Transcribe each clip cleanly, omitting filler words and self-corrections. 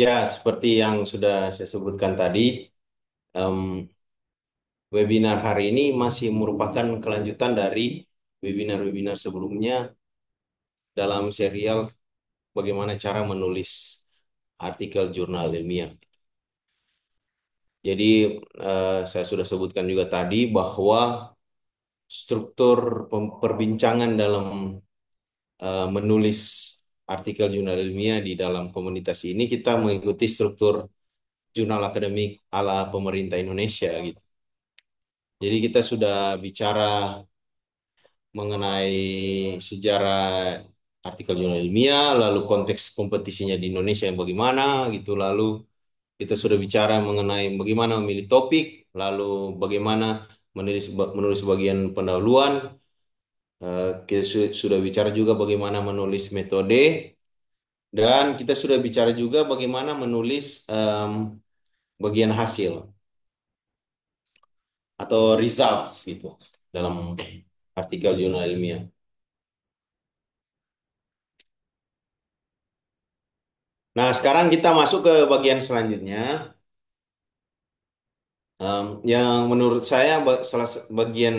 Ya, seperti yang sudah saya sebutkan tadi, em, webinar hari ini masih merupakan kelanjutan dari webinar-webinar sebelumnya dalam serial bagaimana cara menulis artikel jurnal ilmiah. Jadi, saya sudah sebutkan juga tadi bahwa struktur perbincangan dalam menulis artikel jurnal ilmiah di dalam komunitas ini kita mengikuti struktur jurnal akademik ala pemerintah Indonesia gitu. Jadi kita sudah bicara mengenai sejarah artikel jurnal ilmiah, lalu konteks kompetisinya di Indonesia yang bagaimana gitu, lalu kita sudah bicara mengenai bagaimana memilih topik, lalu bagaimana menulis bagian pendahuluan, kita sudah bicara juga bagaimana menulis metode, dan kita sudah bicara juga bagaimana menulis bagian hasil atau results gitu dalam artikel jurnal ilmiah. Nah, sekarang kita masuk ke bagian selanjutnya, yang menurut saya bagian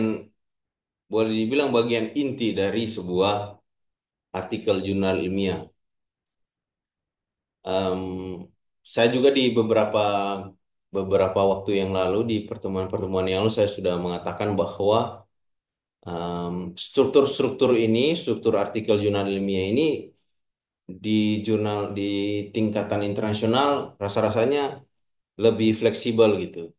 boleh dibilang bagian inti dari sebuah artikel jurnal ilmiah. Em, saya juga di beberapa waktu yang lalu di pertemuan-pertemuan yang lalu saya sudah mengatakan bahwa struktur-struktur ini, struktur artikel jurnal ilmiah ini di tingkatan internasional rasa-rasanya lebih fleksibel gitu.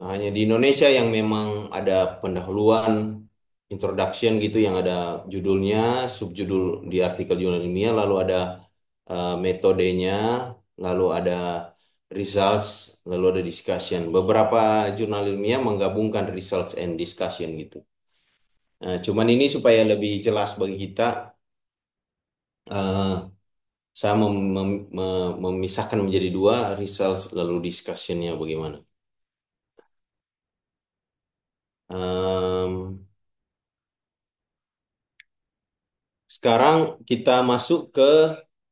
Hanya di Indonesia yang memang ada pendahuluan, introduction gitu yang ada judulnya, subjudul di artikel jurnal ilmiah, lalu ada metodenya, lalu ada results, lalu ada discussion. Beberapa jurnal ilmiah menggabungkan results and discussion gitu. Nah, cuman ini supaya lebih jelas bagi kita, eh, saya memisahkan menjadi dua, results lalu discussionnya bagaimana. Em, Sekarang kita masuk ke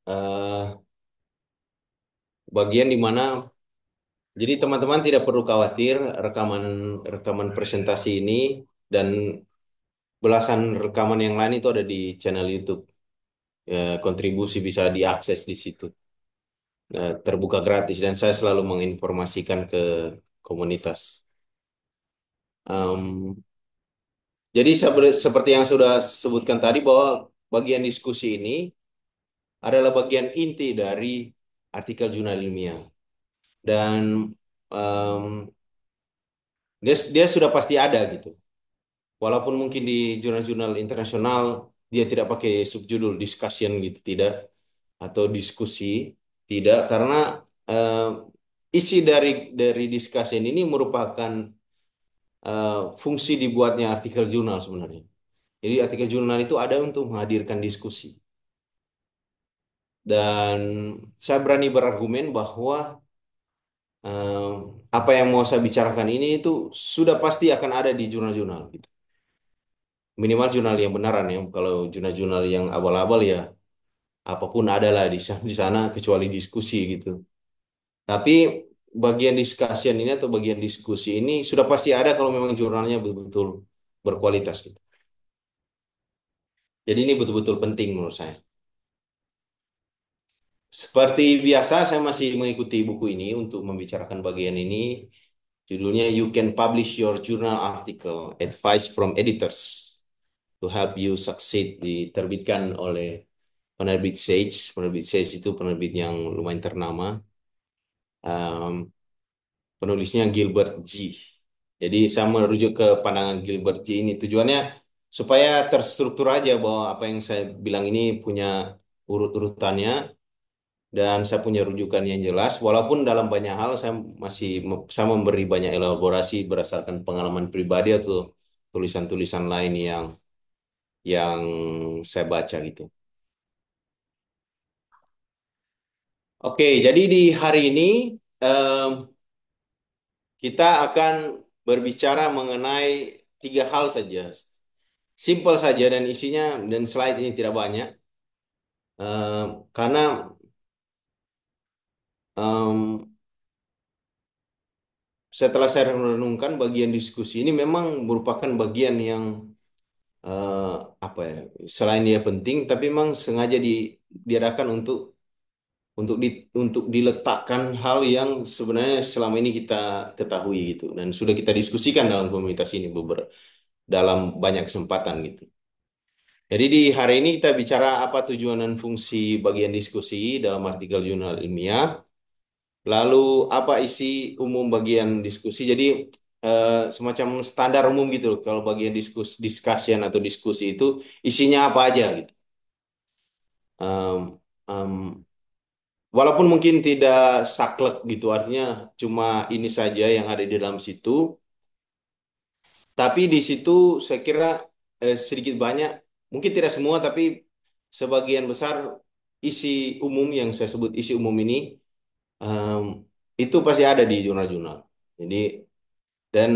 eh, bagian di mana, jadi teman-teman tidak perlu khawatir rekaman rekaman presentasi ini dan belasan rekaman yang lain itu ada di channel YouTube. Kontribusi bisa diakses di situ. Terbuka gratis dan saya selalu menginformasikan ke komunitas. Em, jadi seperti yang sudah sebutkan tadi bahwa bagian diskusi ini adalah bagian inti dari artikel jurnal ilmiah. Dan em, dia sudah pasti ada gitu. Walaupun mungkin di jurnal-jurnal internasional dia tidak pakai subjudul discussion gitu, tidak, atau diskusi, tidak, karena em, isi dari discussion ini merupakan fungsi dibuatnya artikel jurnal sebenarnya. Jadi artikel jurnal itu ada untuk menghadirkan diskusi. Dan saya berani berargumen bahwa eh, apa yang mau saya bicarakan ini itu sudah pasti akan ada di jurnal-jurnal gitu. Minimal jurnal yang benaran ya. Kalau jurnal-jurnal yang abal-abal ya apapun ada lah di sana kecuali diskusi gitu. Tapi bagian discussion ini atau bagian diskusi ini sudah pasti ada kalau memang jurnalnya betul-betul berkualitas gitu. Jadi ini betul-betul penting menurut saya. Seperti biasa saya masih mengikuti buku ini untuk membicarakan bagian ini. Judulnya You Can Publish Your Journal Article, Advice from Editors to Help You Succeed, diterbitkan oleh penerbit Sage. Penerbit Sage itu penerbit yang lumayan ternama. Um, Penulisnya Gilbert G. Jadi saya merujuk ke pandangan Gilbert G ini tujuannya supaya terstruktur aja bahwa apa yang saya bilang ini punya urut-urutannya dan saya punya rujukan yang jelas. Walaupun dalam banyak hal saya memberi banyak elaborasi berdasarkan pengalaman pribadi atau tulisan-tulisan lain yang saya baca gitu. Oke, jadi di hari ini em, kita akan berbicara mengenai tiga hal saja. Simpel saja dan isinya dan slide ini tidak banyak. Karena em, setelah saya renungkan bagian diskusi ini memang merupakan bagian yang eh, apa ya, selain dia penting, tapi memang sengaja diadakan untuk diletakkan hal yang sebenarnya selama ini kita ketahui gitu dan sudah kita diskusikan dalam komunitas ini dalam banyak kesempatan gitu. Jadi di hari ini kita bicara apa tujuan dan fungsi bagian diskusi dalam artikel jurnal ilmiah, lalu apa isi umum bagian diskusi. Jadi semacam standar umum gitu loh, kalau bagian discussion atau diskusi itu isinya apa aja gitu. Em, em, Walaupun mungkin tidak saklek gitu, artinya cuma ini saja yang ada di dalam situ, tapi di situ saya kira sedikit banyak, mungkin tidak semua, tapi sebagian besar isi umum yang saya sebut isi umum ini em, itu pasti ada di jurnal-jurnal. Jadi dan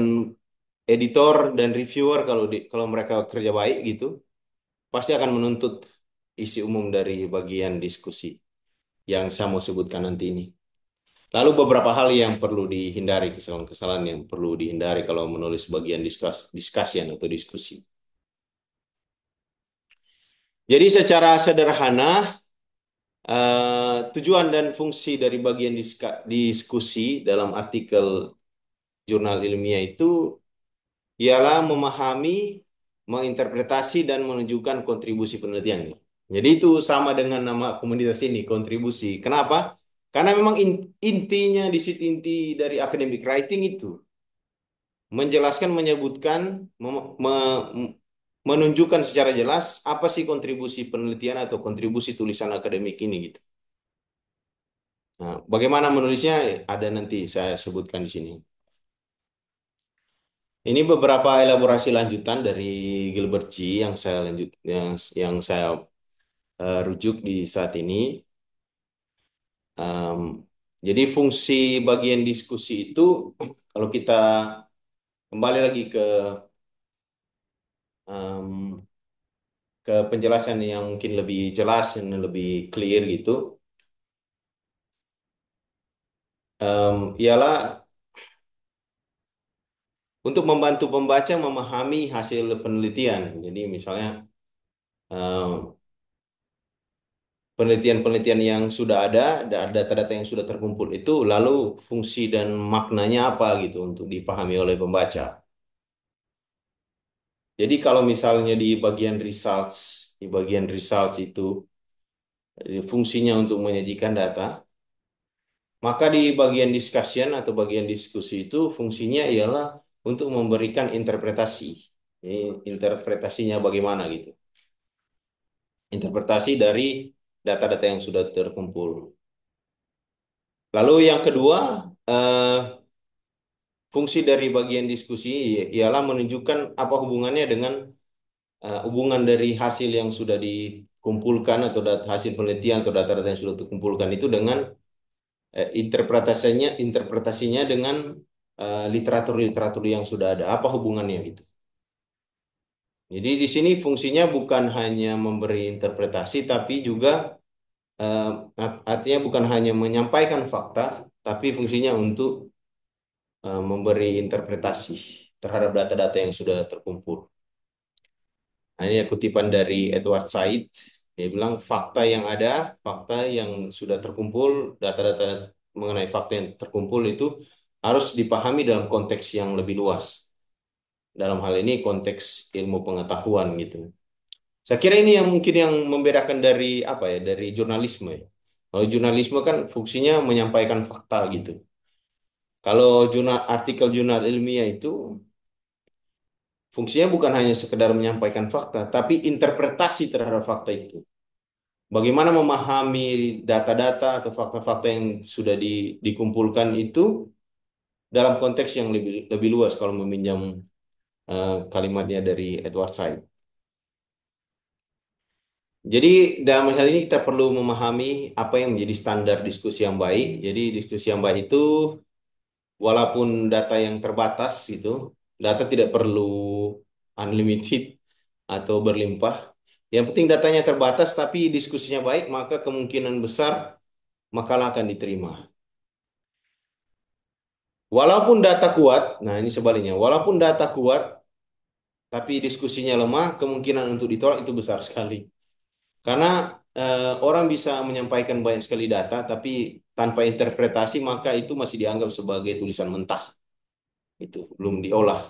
editor dan reviewer kalau mereka kerja baik gitu, pasti akan menuntut isi umum dari bagian diskusi yang saya mau sebutkan nanti ini. Lalu beberapa hal yang perlu dihindari, kesalahan-kesalahan yang perlu dihindari kalau menulis bagian discussion atau diskusi. Jadi secara sederhana, tujuan dan fungsi dari bagian diskusi dalam artikel jurnal ilmiah itu ialah memahami, menginterpretasi, dan menunjukkan kontribusi penelitian. Jadi itu sama dengan nama komunitas ini, kontribusi. Kenapa? Karena memang intinya di situ, inti dari academic writing itu menjelaskan, menyebutkan, menunjukkan secara jelas apa sih kontribusi penelitian atau kontribusi tulisan akademik ini gitu. Nah, bagaimana menulisnya ada nanti saya sebutkan di sini. Ini beberapa elaborasi lanjutan dari Gilbert G yang saya rujuk di saat ini. Em, jadi fungsi bagian diskusi itu kalau kita kembali lagi em, ke penjelasan yang mungkin lebih jelas dan lebih clear gitu, ialah untuk membantu pembaca memahami hasil penelitian. Jadi misalnya em, penelitian-penelitian yang sudah ada, data-data yang sudah terkumpul itu, lalu fungsi dan maknanya apa gitu untuk dipahami oleh pembaca. Jadi kalau misalnya di bagian results itu fungsinya untuk menyajikan data, maka di bagian discussion atau bagian diskusi itu fungsinya ialah untuk memberikan interpretasi. Ini interpretasinya bagaimana gitu. Interpretasi dari data-data yang sudah terkumpul. Lalu yang kedua, eh, fungsi dari bagian diskusi ialah menunjukkan apa hubungannya dengan hubungan dari hasil yang sudah dikumpulkan atau hasil penelitian atau data-data yang sudah dikumpulkan itu dengan interpretasinya dengan literatur-literatur yang sudah ada. Apa hubungannya gitu. Jadi di sini fungsinya bukan hanya memberi interpretasi, tapi juga eh, artinya bukan hanya menyampaikan fakta, tapi fungsinya untuk memberi interpretasi terhadap data-data yang sudah terkumpul. Nah, ini kutipan dari Edward Said. Dia bilang fakta yang ada, fakta yang sudah terkumpul, data-data mengenai fakta yang terkumpul itu harus dipahami dalam konteks yang lebih luas. Dalam hal ini konteks ilmu pengetahuan gitu. Saya kira ini yang mungkin yang membedakan dari apa ya, dari jurnalisme ya. Kalau jurnalisme kan fungsinya menyampaikan fakta gitu. Kalau artikel jurnal ilmiah itu fungsinya bukan hanya sekedar menyampaikan fakta, tapi interpretasi terhadap fakta itu. Bagaimana memahami data-data atau fakta-fakta yang sudah dikumpulkan itu dalam konteks yang lebih lebih luas kalau meminjam kalimatnya dari Edward Said. Jadi dalam hal ini kita perlu memahami apa yang menjadi standar diskusi yang baik. Jadi diskusi yang baik itu walaupun data yang terbatas itu, data tidak perlu unlimited atau berlimpah. Yang penting datanya terbatas tapi diskusinya baik, maka kemungkinan besar makalah akan diterima. Walaupun data kuat, nah ini sebaliknya, walaupun data kuat, tapi diskusinya lemah, kemungkinan untuk ditolak itu besar sekali. Karena orang bisa menyampaikan banyak sekali data, tapi tanpa interpretasi, maka itu masih dianggap sebagai tulisan mentah. Itu belum diolah.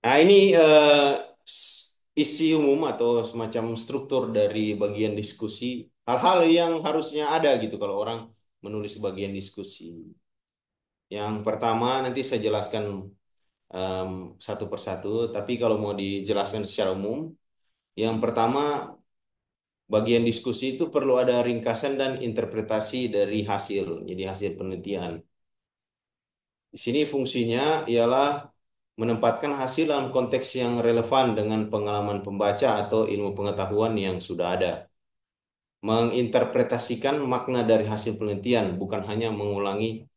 Nah, ini isi umum atau semacam struktur dari bagian diskusi. Hal-hal yang harusnya ada gitu kalau orang menulis bagian diskusi. Yang pertama nanti saya jelaskan em, satu persatu, tapi kalau mau dijelaskan secara umum, yang pertama bagian diskusi itu perlu ada ringkasan dan interpretasi dari hasil, jadi hasil penelitian. Di sini fungsinya ialah menempatkan hasil dalam konteks yang relevan dengan pengalaman pembaca atau ilmu pengetahuan yang sudah ada. Menginterpretasikan makna dari hasil penelitian, bukan hanya mengulangi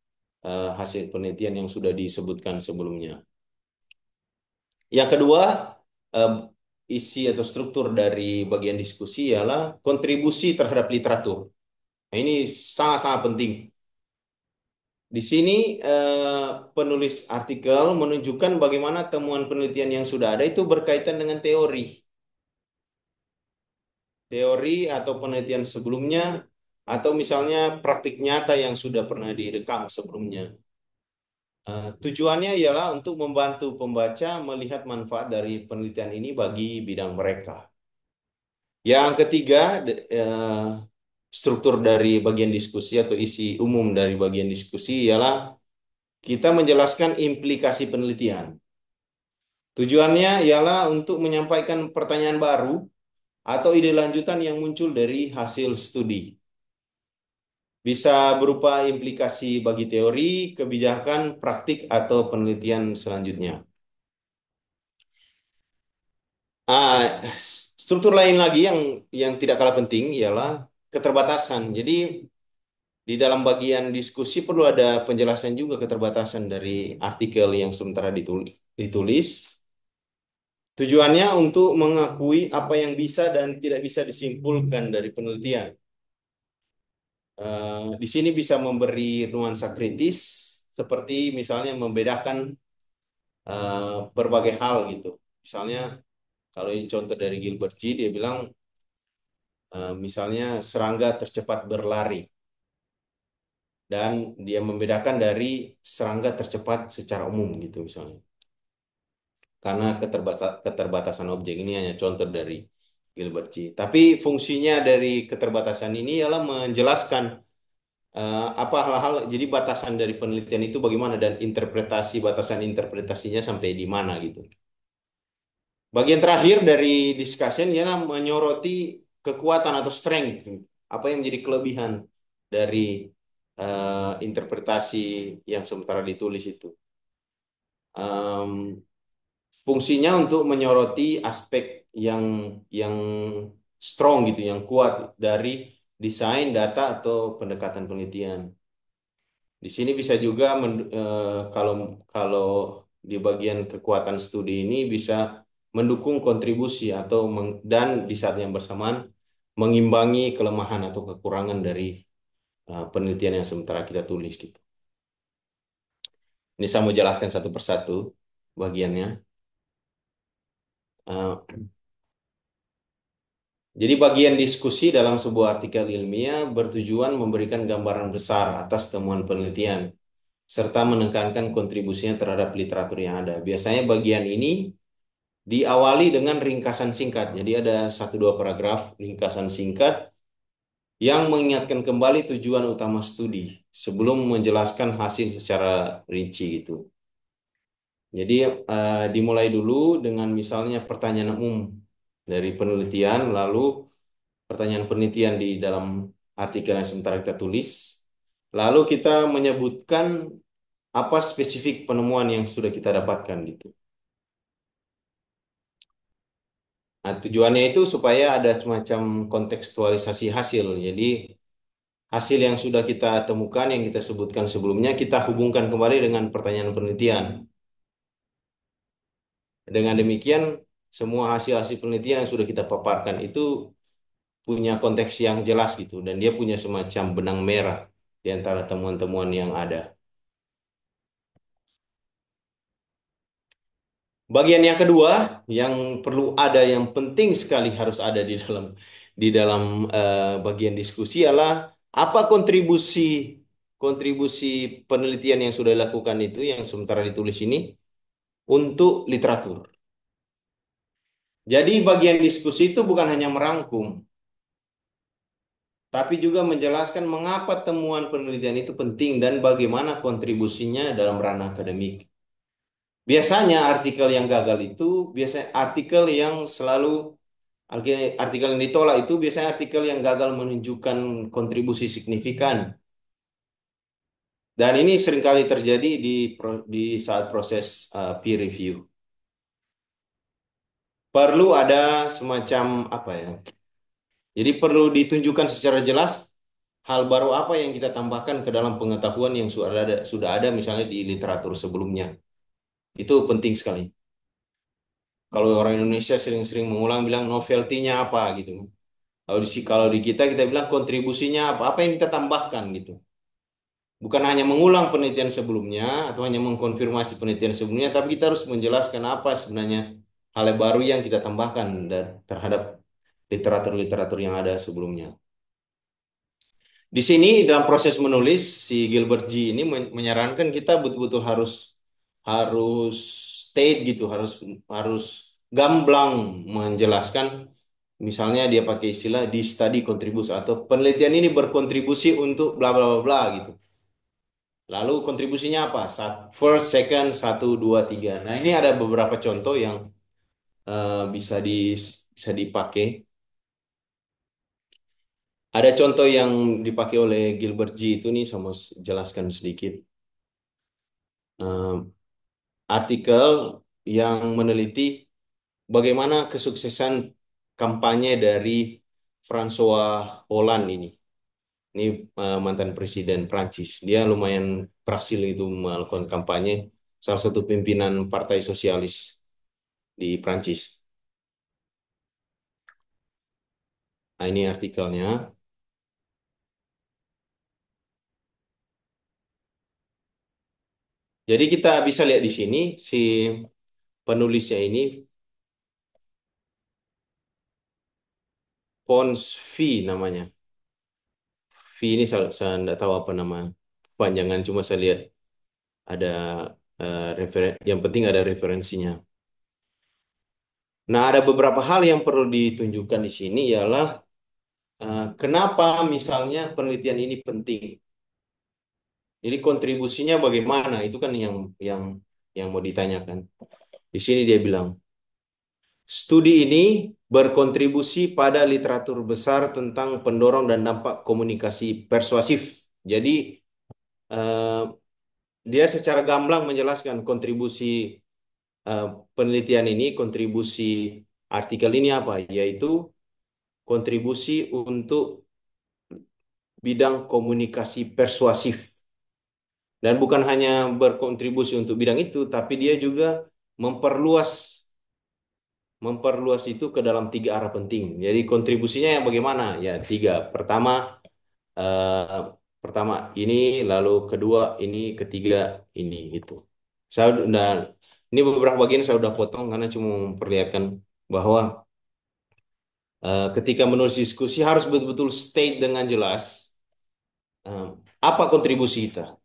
hasil penelitian yang sudah disebutkan sebelumnya. Yang kedua, eh, isi atau struktur dari bagian diskusi ialah kontribusi terhadap literatur. Nah, ini sangat-sangat penting. Di sini penulis artikel menunjukkan bagaimana temuan penelitian yang sudah ada itu berkaitan dengan teori atau penelitian sebelumnya, atau misalnya praktik nyata yang sudah pernah direkam sebelumnya. Tujuannya ialah untuk membantu pembaca melihat manfaat dari penelitian ini bagi bidang mereka. Yang ketiga, struktur dari bagian diskusi atau isi umum dari bagian diskusi ialah kita menjelaskan implikasi penelitian. Tujuannya ialah untuk menyampaikan pertanyaan baru atau ide lanjutan yang muncul dari hasil studi. Bisa berupa implikasi bagi teori, kebijakan, praktik, atau penelitian selanjutnya. Ah, struktur lain lagi yang tidak kalah penting ialah keterbatasan. Jadi di dalam bagian diskusi perlu ada penjelasan juga keterbatasan dari artikel yang sementara ditulis. Tujuannya untuk mengakui apa yang bisa dan tidak bisa disimpulkan dari penelitian. Di sini bisa memberi nuansa kritis, seperti misalnya membedakan berbagai hal gitu. Misalnya kalau ini contoh dari Gilbert G, dia bilang misalnya serangga tercepat berlari, dan dia membedakan dari serangga tercepat secara umum gitu misalnya. Karena keterbatasan objek ini hanya contoh dari Gilbert G. Tapi fungsinya dari keterbatasan ini ialah menjelaskan apa hal-hal, jadi batasan dari penelitian itu bagaimana dan interpretasi batasan interpretasinya sampai di mana gitu. Bagian terakhir dari discussion ialah menyoroti kekuatan atau strength, apa yang menjadi kelebihan dari interpretasi yang sementara ditulis itu. Em, Fungsinya untuk menyoroti aspek yang strong gitu, yang kuat dari desain, data atau pendekatan penelitian. Di sini bisa juga kalau kalau di bagian kekuatan studi ini bisa mendukung kontribusi atau dan di saat yang bersamaan mengimbangi kelemahan atau kekurangan dari penelitian yang sementara kita tulis gitu. Ini saya mau jelaskan satu persatu bagiannya. Uh, Jadi bagian diskusi dalam sebuah artikel ilmiah bertujuan memberikan gambaran besar atas temuan penelitian serta menekankan kontribusinya terhadap literatur yang ada. Biasanya bagian ini diawali dengan ringkasan singkat. Jadi ada satu dua paragraf ringkasan singkat yang mengingatkan kembali tujuan utama studi sebelum menjelaskan hasil secara rinci gitu. Jadi dimulai dulu dengan misalnya pertanyaan umum dari penelitian, lalu pertanyaan penelitian di dalam artikel yang sementara kita tulis, lalu kita menyebutkan apa spesifik penemuan yang sudah kita dapatkan gitu. Nah, tujuannya itu supaya ada semacam kontekstualisasi hasil. Jadi hasil yang sudah kita temukan, yang kita sebutkan sebelumnya, kita hubungkan kembali dengan pertanyaan penelitian. Dengan demikian, semua hasil-hasil penelitian yang sudah kita paparkan itu punya konteks yang jelas gitu dan dia punya semacam benang merah di antara temuan-temuan yang ada. Bagian yang kedua yang perlu ada yang penting sekali harus ada di dalam bagian diskusi adalah apa kontribusi kontribusi penelitian yang sudah dilakukan itu yang sementara ditulis ini untuk literatur. Jadi bagian diskusi itu bukan hanya merangkum, tapi juga menjelaskan mengapa temuan penelitian itu penting dan bagaimana kontribusinya dalam ranah akademik. Biasanya artikel yang gagal itu biasanya artikel yang selalu artikel yang ditolak itu biasanya artikel yang gagal menunjukkan kontribusi signifikan. Dan ini seringkali terjadi di saat proses peer review. Perlu ada semacam apa ya? Jadi perlu ditunjukkan secara jelas hal baru apa yang kita tambahkan ke dalam pengetahuan yang sudah ada misalnya di literatur sebelumnya. Itu penting sekali. Kalau orang Indonesia sering-sering mengulang bilang novelty-nya apa gitu. Kalau di kita bilang kontribusinya apa, apa yang kita tambahkan gitu. Bukan hanya mengulang penelitian sebelumnya atau hanya mengkonfirmasi penelitian sebelumnya, tapi kita harus menjelaskan apa sebenarnya hal baru yang kita tambahkan terhadap literatur-literatur yang ada sebelumnya. Di sini dalam proses menulis si Gilbert G ini menyarankan kita betul-betul harus harus state gitu, harus harus gamblang menjelaskan. Misalnya dia pakai istilah di study contributes atau penelitian ini berkontribusi untuk bla bla bla bla gitu. Lalu kontribusinya apa? First, second, satu, dua, tiga. Nah ini ada beberapa contoh yang bisa dipakai. Ada contoh yang dipakai oleh Gilbert G itu nih, saya mau jelaskan sedikit. Eh, Artikel yang meneliti bagaimana kesuksesan kampanye dari François Hollande ini. Ini mantan presiden Prancis. Dia lumayan berhasil itu melakukan kampanye, salah satu pimpinan Partai Sosialis di Prancis. Nah, ini artikelnya. Jadi kita bisa lihat di sini si penulisnya ini Pons V namanya. V ini saya tidak tahu apa nama panjangan, cuma saya lihat ada yang penting ada referensinya. Nah, ada beberapa hal yang perlu ditunjukkan di sini ialah kenapa misalnya penelitian ini penting. Jadi kontribusinya bagaimana? Itu kan yang yang mau ditanyakan. Di sini dia bilang, studi ini berkontribusi pada literatur besar tentang pendorong dan dampak komunikasi persuasif. Jadi eh, dia secara gamblang menjelaskan kontribusi eh, penelitian ini, kontribusi artikel ini apa? Yaitu kontribusi untuk bidang komunikasi persuasif. Dan bukan hanya berkontribusi untuk bidang itu, tapi dia juga memperluas memperluas itu ke dalam tiga arah penting. Jadi kontribusinya yang bagaimana? Ya tiga. Eh, pertama ini, lalu kedua ini, ketiga ini gitu. Saya udah ini beberapa bagian saya udah potong karena cuma memperlihatkan bahwa ketika menulis diskusi harus betul-betul state dengan jelas eh, apa kontribusi kita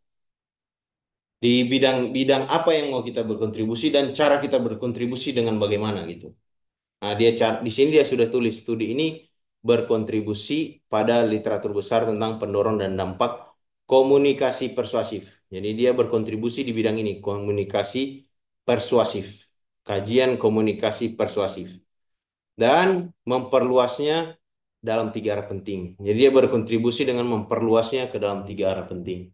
di bidang-bidang apa yang mau kita berkontribusi dan cara kita berkontribusi dengan bagaimana gitu. Nah, di sini dia sudah tulis studi ini berkontribusi pada literatur besar tentang pendorong dan dampak komunikasi persuasif. Jadi dia berkontribusi di bidang ini, komunikasi persuasif, kajian komunikasi persuasif, dan memperluasnya dalam tiga arah penting. Jadi dia berkontribusi dengan memperluasnya ke dalam tiga arah penting.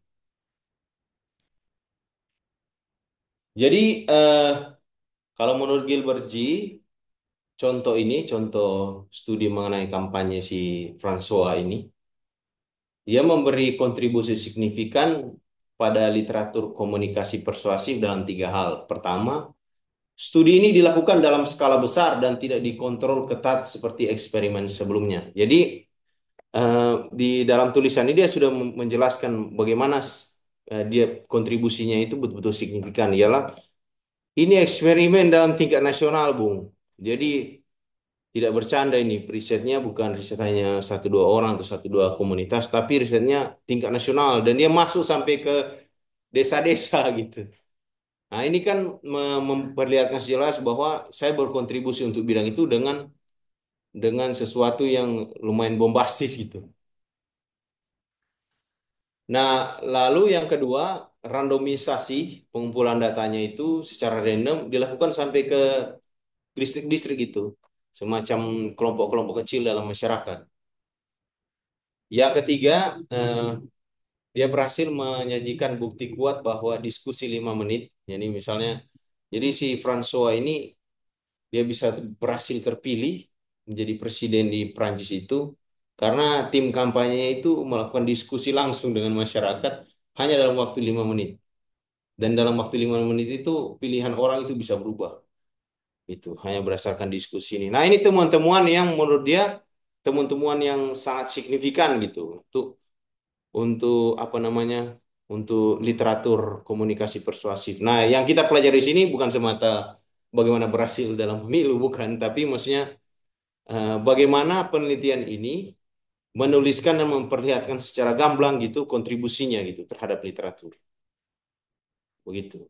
Jadi kalau menurut Gilbert G, contoh studi mengenai kampanye si François ini, dia memberi kontribusi signifikan pada literatur komunikasi persuasif dalam tiga hal. Pertama, studi ini dilakukan dalam skala besar dan tidak dikontrol ketat seperti eksperimen sebelumnya. Jadi, Eh, di dalam tulisan ini dia sudah menjelaskan bagaimana dia kontribusinya itu betul-betul signifikan. Ialah ini eksperimen dalam tingkat nasional, Bung. Jadi tidak bercanda ini. Risetnya bukan riset hanya satu dua orang atau satu dua komunitas, tapi risetnya tingkat nasional dan dia masuk sampai ke desa-desa gitu. Nah, ini kan memperlihatkan jelas bahwa saya berkontribusi untuk bidang itu dengan sesuatu yang lumayan bombastis gitu. Nah, lalu yang kedua, randomisasi pengumpulan datanya itu secara random dilakukan sampai ke distrik-distrik itu, semacam kelompok-kelompok kecil dalam masyarakat. Yang ketiga, dia berhasil menyajikan bukti kuat bahwa diskusi 5 menit, jadi misalnya, jadi si François ini dia bisa berhasil terpilih menjadi presiden di Prancis itu karena tim kampanye itu melakukan diskusi langsung dengan masyarakat hanya dalam waktu 5 menit. Dan dalam waktu 5 menit itu pilihan orang itu bisa berubah. Itu hanya berdasarkan diskusi ini. Nah, ini temuan-temuan yang menurut dia temuan-temuan yang sangat signifikan gitu untuk apa namanya? Untuk literatur komunikasi persuasif. Nah, yang kita pelajari di sini bukan semata bagaimana berhasil dalam pemilu, bukan, tapi maksudnya bagaimana penelitian ini menuliskan dan memperlihatkan secara gamblang gitu kontribusinya gitu terhadap literatur. Begitu.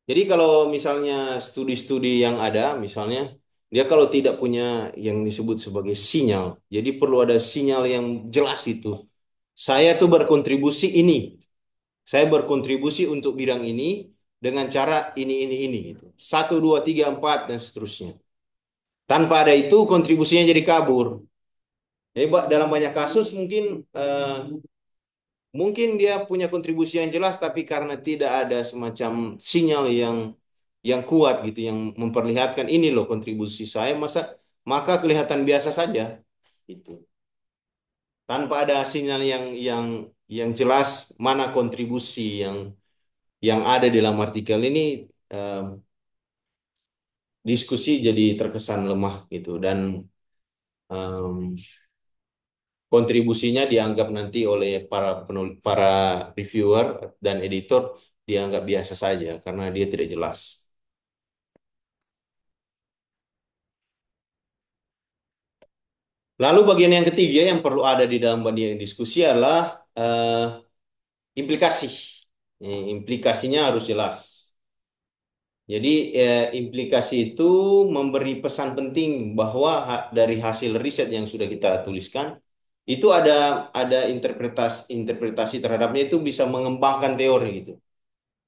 Jadi kalau misalnya studi-studi yang ada, misalnya dia kalau tidak punya yang disebut sebagai sinyal, jadi perlu ada sinyal yang jelas itu. Saya tuh berkontribusi ini, saya berkontribusi untuk bidang ini dengan cara ini gitu. Satu, dua, tiga, empat dan seterusnya. Tanpa ada itu kontribusinya jadi kabur. Jadi dalam banyak kasus mungkin dia punya kontribusi yang jelas, tapi karena tidak ada semacam sinyal yang kuat gitu, yang memperlihatkan ini loh kontribusi saya, maka kelihatan biasa saja itu. Tanpa ada sinyal yang jelas mana kontribusi yang ada dalam artikel ini, eh, diskusi jadi terkesan lemah gitu dan em, kontribusinya dianggap nanti oleh para reviewer dan editor dianggap biasa saja karena dia tidak jelas. Lalu bagian yang ketiga yang perlu ada di dalam bagian diskusi adalah implikasi. Implikasinya harus jelas. Jadi implikasi itu memberi pesan penting bahwa dari hasil riset yang sudah kita tuliskan itu ada interpretasi interpretasi terhadapnya itu bisa mengembangkan teori gitu.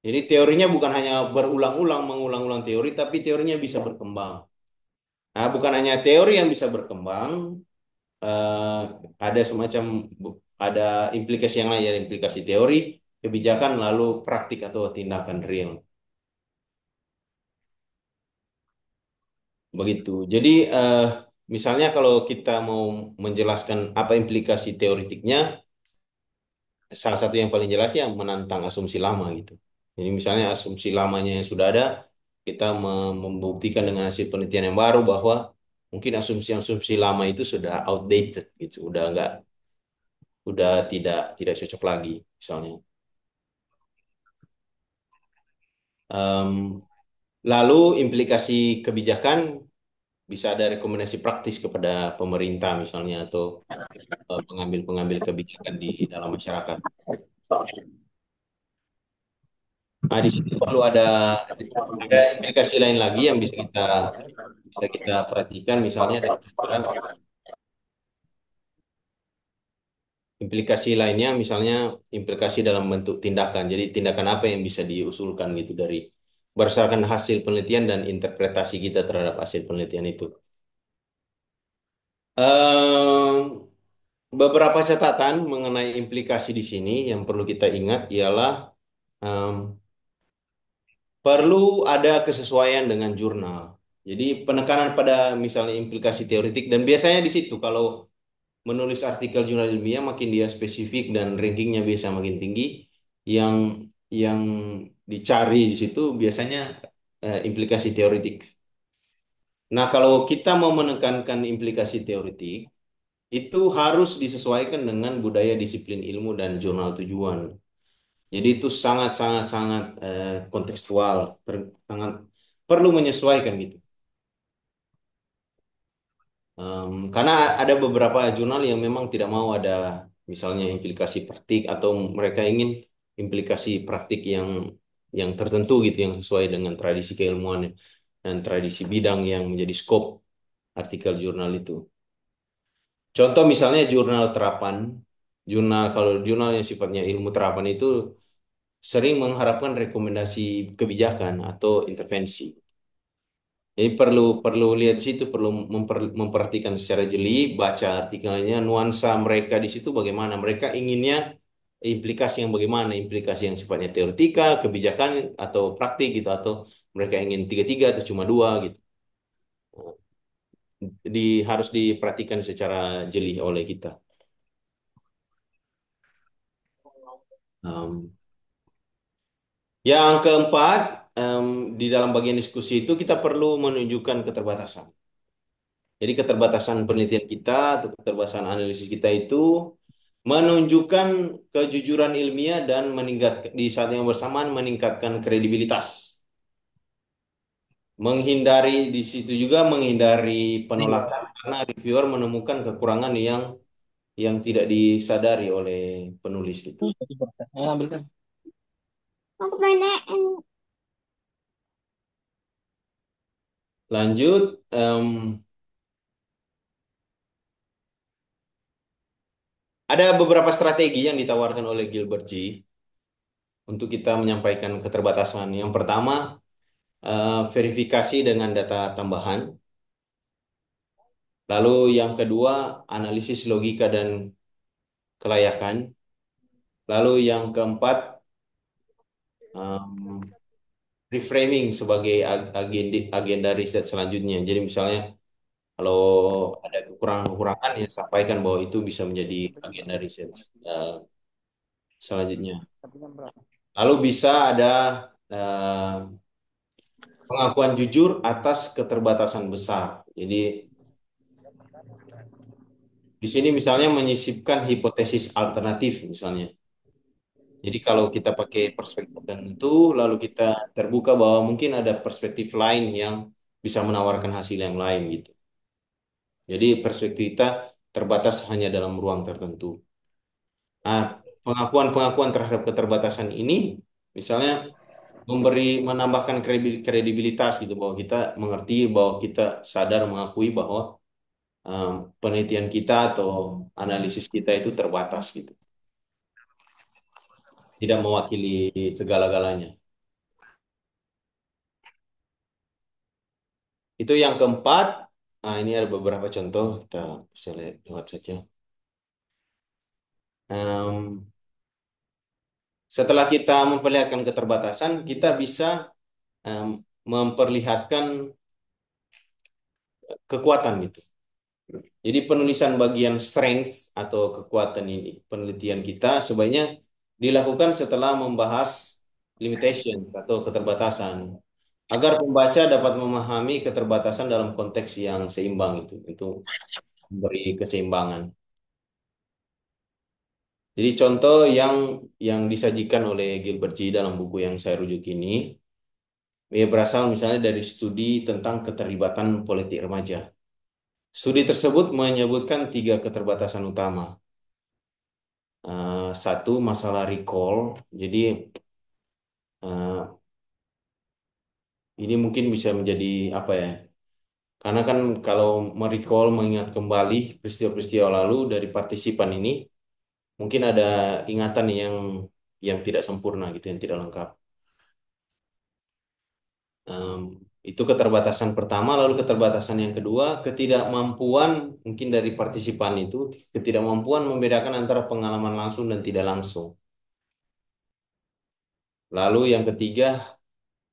Jadi teorinya bukan hanya berulang-ulang mengulang-ulang teori, tapi teorinya bisa berkembang. Nah, bukan hanya teori yang bisa berkembang, eh, ada semacam ada implikasi yang lain, ya implikasi teori, kebijakan, lalu praktik atau tindakan real. Begitu. Jadi misalnya kalau kita mau menjelaskan apa implikasi teoritiknya, salah satu yang paling jelas ya menantang asumsi lama gitu. Jadi misalnya asumsi lamanya yang sudah ada, kita membuktikan dengan hasil penelitian yang baru bahwa mungkin asumsi-asumsi lama itu sudah outdated gitu, udah tidak cocok lagi misalnya. Em, Lalu implikasi kebijakan bisa ada rekomendasi praktis kepada pemerintah misalnya atau pengambil-pengambil kebijakan di dalam masyarakat. Nah, di situ perlu ada implikasi lain lagi yang bisa kita perhatikan misalnya ada kemungkinan implikasi lainnya misalnya implikasi dalam bentuk tindakan. Jadi tindakan apa yang bisa diusulkan gitu dari berdasarkan hasil penelitian dan interpretasi kita terhadap hasil penelitian itu. Ehm, Beberapa catatan mengenai implikasi di sini yang perlu kita ingat ialah em, perlu ada kesesuaian dengan jurnal. Jadi penekanan pada misalnya implikasi teoritik dan biasanya di situ kalau menulis artikel jurnal ilmiah makin dia spesifik dan rankingnya biasa makin tinggi, yang yang dicari di situ biasanya implikasi teoritik. Nah, kalau kita mau menekankan implikasi teoritik, itu harus disesuaikan dengan budaya disiplin ilmu dan jurnal tujuan. Jadi itu sangat sangat sangat kontekstual, sangat perlu menyesuaikan gitu. Karena ada beberapa jurnal yang memang tidak mau ada misalnya implikasi praktik atau mereka ingin implikasi praktik yang tertentu gitu yang sesuai dengan tradisi keilmuan dan tradisi bidang yang menjadi scope artikel jurnal itu. Contoh misalnya jurnal terapan, kalau jurnal yang sifatnya ilmu terapan itu sering mengharapkan rekomendasi kebijakan atau intervensi. Jadi perlu perlu lihat di situ, perlu memperhatikan secara jeli, baca artikelnya, nuansa mereka di situ bagaimana. Mereka inginnya implikasi yang bagaimana, implikasi yang sifatnya teoretika, kebijakan atau praktik gitu, atau mereka ingin tiga-tiga atau cuma dua gitu. Harus diperhatikan secara jeli oleh kita. Um, yang keempat, di dalam bagian diskusi itu kita perlu menunjukkan keterbatasan. Jadi keterbatasan penelitian kita atau keterbatasan analisis kita itu menunjukkan kejujuran ilmiah dan di saat yang bersamaan meningkatkan kredibilitas. Di situ juga menghindari penolakan Iya. karena reviewer menemukan kekurangan yang tidak disadari oleh penulis gitu. Ambilkan. Aku main. Lanjut, ada beberapa strategi yang ditawarkan oleh Gilbert G untuk kita menyampaikan keterbatasan. Yang pertama, verifikasi dengan data tambahan. Lalu yang kedua, analisis logika dan kelayakan. Lalu yang keempat, em, reframing sebagai agenda riset selanjutnya. Jadi misalnya kalau ada kekurangan-kekurangan, ya sampaikan bahwa itu bisa menjadi agenda riset eh, selanjutnya. Lalu bisa ada eh, pengakuan jujur atas keterbatasan besar. Jadi di sini misalnya menyisipkan hipotesis alternatif misalnya. Jadi kalau kita pakai perspektif tertentu, lalu kita terbuka bahwa mungkin ada perspektif lain yang bisa menawarkan hasil yang lain gitu. Jadi perspektif kita terbatas hanya dalam ruang tertentu. Nah, pengakuan-pengakuan terhadap keterbatasan ini, misalnya menambahkan kredibilitas gitu bahwa kita mengerti bahwa kita sadar mengakui bahwa um, penelitian kita atau analisis kita itu terbatas gitu, tidak mewakili segala-galanya. Itu yang keempat. Nah, ini ada beberapa contoh, kita bisa lihat lewat saja. Em, Setelah kita memperlihatkan keterbatasan, kita bisa memperlihatkan kekuatan gitu. Jadi penulisan bagian strength atau kekuatan ini, penelitian kita sebaiknya dilakukan setelah membahas limitation atau keterbatasan, agar pembaca dapat memahami keterbatasan dalam konteks yang seimbang itu memberi keseimbangan. Jadi contoh yang disajikan oleh Gilbert G dalam buku yang saya rujuk ini, ya berasal misalnya dari studi tentang keterlibatan politik remaja. Studi tersebut menyebutkan tiga keterbatasan utama. Satu, masalah recall. Jadi eh, ini mungkin bisa menjadi apa ya? Karena kan kalau merecall, mengingat kembali peristiwa-peristiwa lalu dari partisipan ini, mungkin ada ingatan yang tidak sempurna gitu, yang tidak lengkap. Em, itu keterbatasan pertama, lalu keterbatasan yang kedua, ketidakmampuan mungkin dari partisipan itu, ketidakmampuan membedakan antara pengalaman langsung dan tidak langsung. Lalu yang ketiga,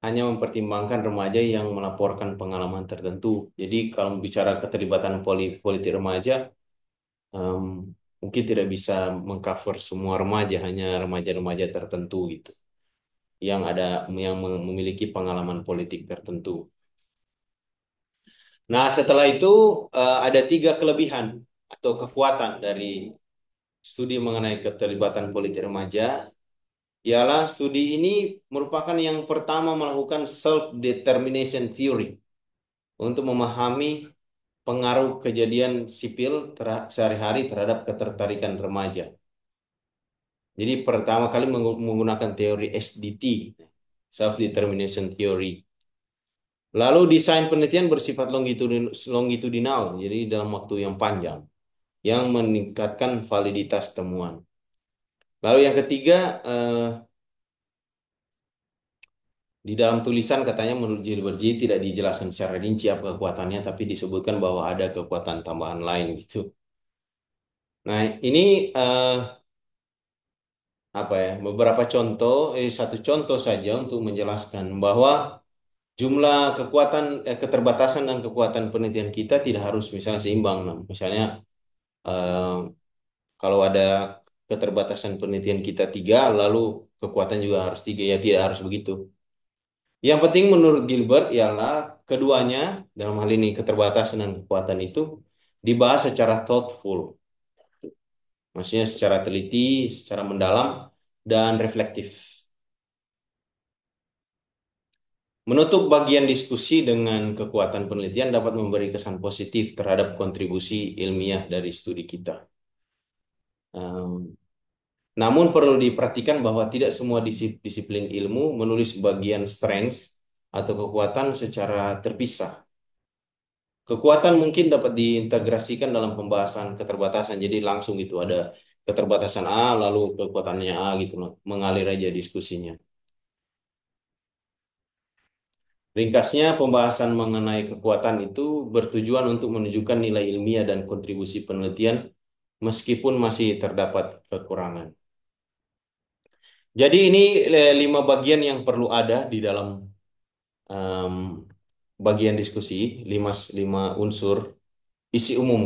hanya mempertimbangkan remaja yang melaporkan pengalaman tertentu. Jadi kalau bicara keterlibatan politik remaja, em, mungkin tidak bisa mengcover semua remaja, hanya remaja-remaja tertentu gitu. yang memiliki pengalaman politik tertentu. Nah, setelah itu ada tiga kelebihan atau kekuatan dari studi mengenai keterlibatan politik remaja. Ialah studi ini merupakan yang pertama melakukan self-determination theory untuk memahami pengaruh kejadian sipil sehari-hari terhadap ketertarikan remaja. Jadi pertama kali menggunakan teori SDT, self-determination theory. Lalu desain penelitian bersifat longitudinal, jadi dalam waktu yang panjang, yang meningkatkan validitas temuan. Lalu yang ketiga, di dalam tulisan katanya menurut Gilbert G tidak dijelaskan secara rinci apa kekuatannya, tapi disebutkan bahwa ada kekuatan tambahan lain gitu. Nah, ini apa ya? Beberapa contoh, satu contoh saja untuk menjelaskan bahwa jumlah keterbatasan dan kekuatan penelitian kita tidak harus misalnya seimbang. Nah, misalnya eh, kalau ada keterbatasan penelitian kita tiga, lalu kekuatan juga harus tiga, ya tidak harus begitu. Yang penting menurut Gilbert ialah keduanya, dalam hal ini keterbatasan dan kekuatan itu, dibahas secara thoughtful. Maksudnya secara teliti, secara mendalam, dan reflektif. Menutup bagian diskusi dengan kekuatan penelitian dapat memberi kesan positif terhadap kontribusi ilmiah dari studi kita. Namun perlu diperhatikan bahwa tidak semua disiplin ilmu menulis bagian strengths atau kekuatan secara terpisah. Kekuatan mungkin dapat diintegrasikan dalam pembahasan keterbatasan. Jadi langsung gitu ada keterbatasan A lalu kekuatannya A gitu loh. Mengalir aja diskusinya. Ringkasnya, pembahasan mengenai kekuatan itu bertujuan untuk menunjukkan nilai ilmiah dan kontribusi penelitian meskipun masih terdapat kekurangan. Jadi ini 5 bagian yang perlu ada di dalam em, bagian diskusi, lima unsur isi umum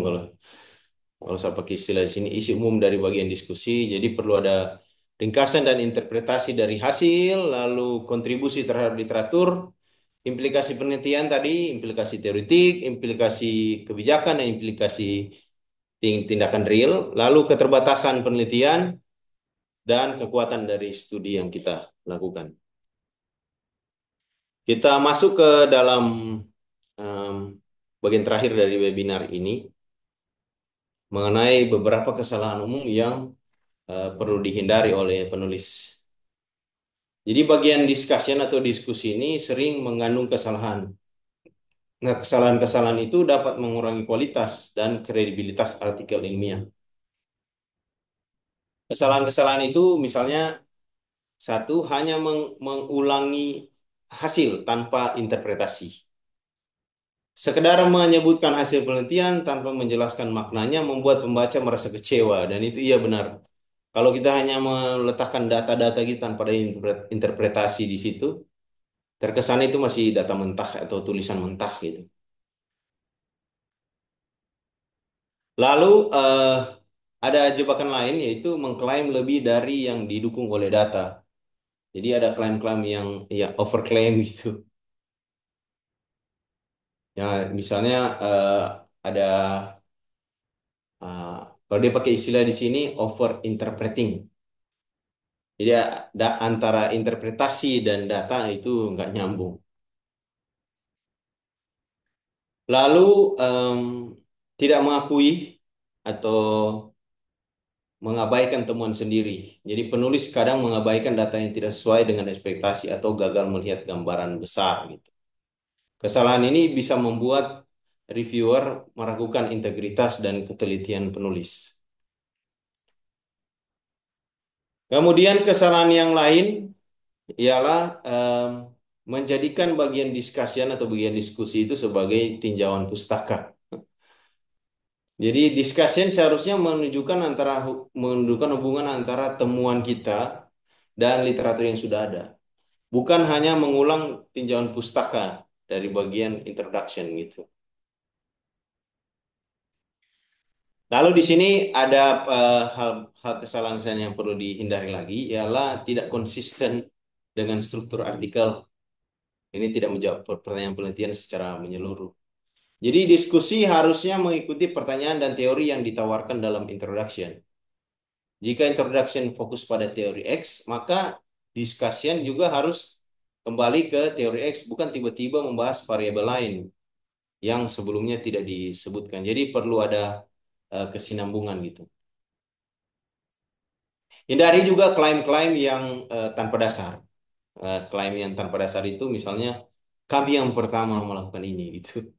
kalau saya pakai istilah di sini, isi umum dari bagian diskusi. Jadi perlu ada ringkasan dan interpretasi dari hasil, lalu kontribusi terhadap literatur, implikasi penelitian tadi, implikasi teoretik, implikasi kebijakan, dan implikasi tindakan real, lalu keterbatasan penelitian, dan kekuatan dari studi yang kita lakukan. Kita masuk ke dalam em, bagian terakhir dari webinar ini mengenai beberapa kesalahan umum yang perlu dihindari oleh penulis. Jadi bagian discussion atau diskusi ini sering mengandung kesalahan. Nah, kesalahan-kesalahan itu dapat mengurangi kualitas dan kredibilitas artikel ilmiah. Kesalahan-kesalahan itu misalnya satu, hanya mengulangi hasil tanpa interpretasi. Sekedar menyebutkan hasil penelitian tanpa menjelaskan maknanya membuat pembaca merasa kecewa, dan itu iya benar. Kalau kita hanya meletakkan data-data gitu tanpa ada interpretasi di situ, terkesan itu masih data mentah atau tulisan mentah gitu. Lalu ada jebakan lain yaitu mengklaim lebih dari yang didukung oleh data. Jadi ada klaim-klaim yang ya overclaim gitu. Ya misalnya ada uh, kalau dia pakai istilah di sini over interpreting. Jadi antara interpretasi dan data itu nggak nyambung. Lalu em, tidak mengakui atau mengabaikan temuan sendiri. Jadi penulis kadang mengabaikan data yang tidak sesuai dengan ekspektasi atau gagal melihat gambaran besar gitu. Kesalahan ini bisa membuat reviewer meragukan integritas dan ketelitian penulis. Kemudian kesalahan yang lain ialah menjadikan bagian discussion atau bagian diskusi itu sebagai tinjauan pustaka. Jadi discussion seharusnya menunjukkan hubungan antara temuan kita dan literatur yang sudah ada. Bukan hanya mengulang tinjauan pustaka dari bagian introduction gitu. Lalu di sini ada hal kesalahan yang perlu dihindari lagi ialah tidak konsisten dengan struktur artikel. Ini tidak menjawab pertanyaan penelitian secara menyeluruh. Jadi diskusi harusnya mengikuti pertanyaan dan teori yang ditawarkan dalam introduction. Jika introduction fokus pada teori X, maka discussion juga harus kembali ke teori X, bukan tiba-tiba membahas variabel lain yang sebelumnya tidak disebutkan. Jadi perlu ada kesinambungan gitu. Hindari juga klaim-klaim yang tanpa dasar. Klaim yang tanpa dasar itu misalnya kami yang pertama melakukan ini gitu.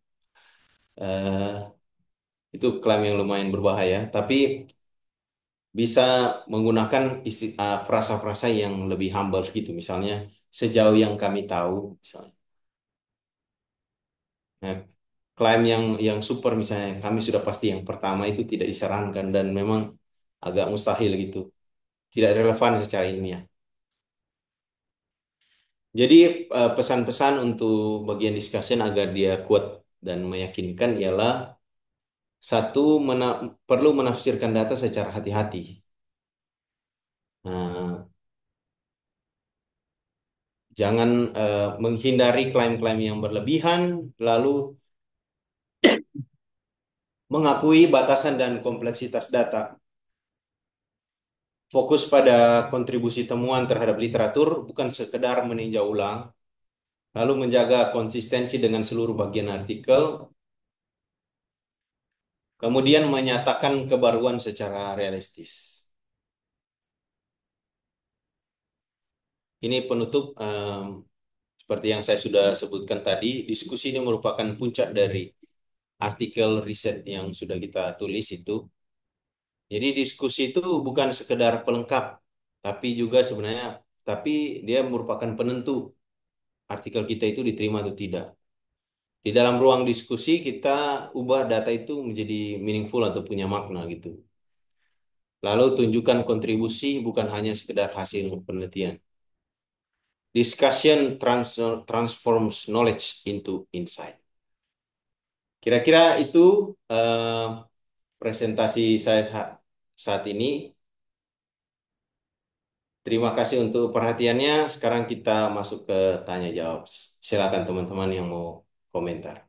Eh, itu klaim yang lumayan berbahaya, tapi bisa menggunakan frasa-frasa yang lebih humble gitu. Misalnya sejauh yang kami tahu, misalnya. Nah, klaim yang super misalnya kami sudah pasti yang pertama itu tidak disarankan dan memang agak mustahil gitu. Tidak relevan secara ilmiah. Jadi pesan-pesan untuk bagian discussion agar dia kuat dan meyakinkan ialah satu, perlu menafsirkan data secara hati-hati. Nah, jangan menghindari klaim-klaim yang berlebihan, lalu mengakui batasan dan kompleksitas data. Fokus pada kontribusi temuan terhadap literatur, bukan sekedar meninjau ulang, lalu menjaga konsistensi dengan seluruh bagian artikel, kemudian menyatakan kebaruan secara realistis. Ini penutup, seperti yang saya sudah sebutkan tadi, diskusi ini merupakan puncak dari artikel riset yang sudah kita tulis itu. Jadi diskusi itu bukan sekedar pelengkap, tapi juga sebenarnya, tapi dia merupakan penentu artikel kita itu diterima atau tidak. Di dalam ruang diskusi kita ubah data itu menjadi meaningful atau punya makna gitu. Lalu tunjukkan kontribusi bukan hanya sekedar hasil penelitian. Discussion transforms knowledge into insight. Kira-kira itu presentasi saya saat ini. Terima kasih untuk perhatiannya. Sekarang kita masuk ke tanya jawab. Silakan teman-teman yang mau komentar.